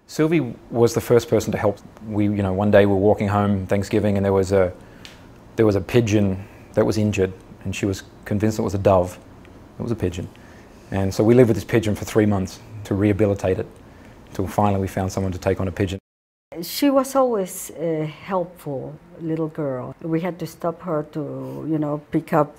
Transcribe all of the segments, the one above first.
Sylvie was the first person to help. One day we were walking home Thanksgiving and there was a pigeon that was injured and she was convinced it was a dove. It was a pigeon. And so we lived with this pigeon for 3 months to rehabilitate it until finally we found someone to take on a pigeon. She was always a helpful little girl. We had to stop her to, pick up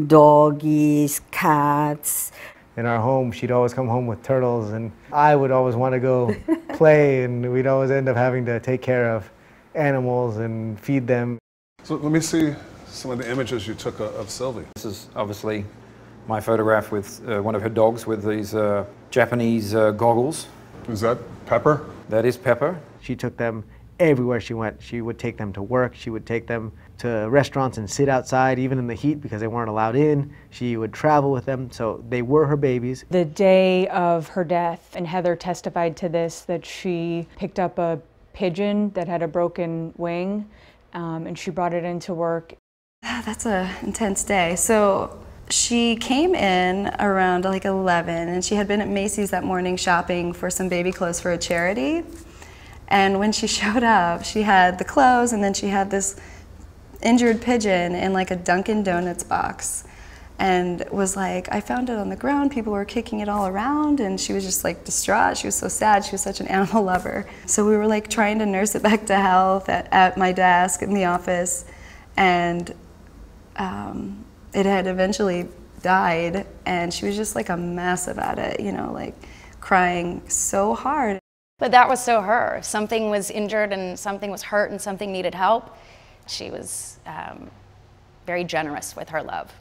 doggies, cats. In our home, she'd always come home with turtles, and I would always want to go play, and we'd always end up having to take care of animals and feed them. So let me see some of the images you took of Sylvie. This is obviously my photograph with one of her dogs with these Japanese goggles. Is that Pepper? That is Pepper. She took them everywhere she went. She would take them to work. She would take them to restaurants and sit outside, even in the heat, because they weren't allowed in. She would travel with them, so they were her babies. The day of her death, and Heather testified to this, that she picked up a pigeon that had a broken wing, and she brought it into work. That's an intense day. So she came in around like 11, and she had been at Macy's that morning shopping for some baby clothes for a charity. And when she showed up, she had the clothes, and then she had this injured pigeon in like a Dunkin' Donuts box, and was like, I found it on the ground, people were kicking it all around, and she was just like distraught. She was so sad. She was such an animal lover. So we were like trying to nurse it back to health at my desk in the office, and it had eventually died, and she was just like a mess about it, like crying so hard. But that was so her. If something was injured and something was hurt and something needed help, she was very generous with her love.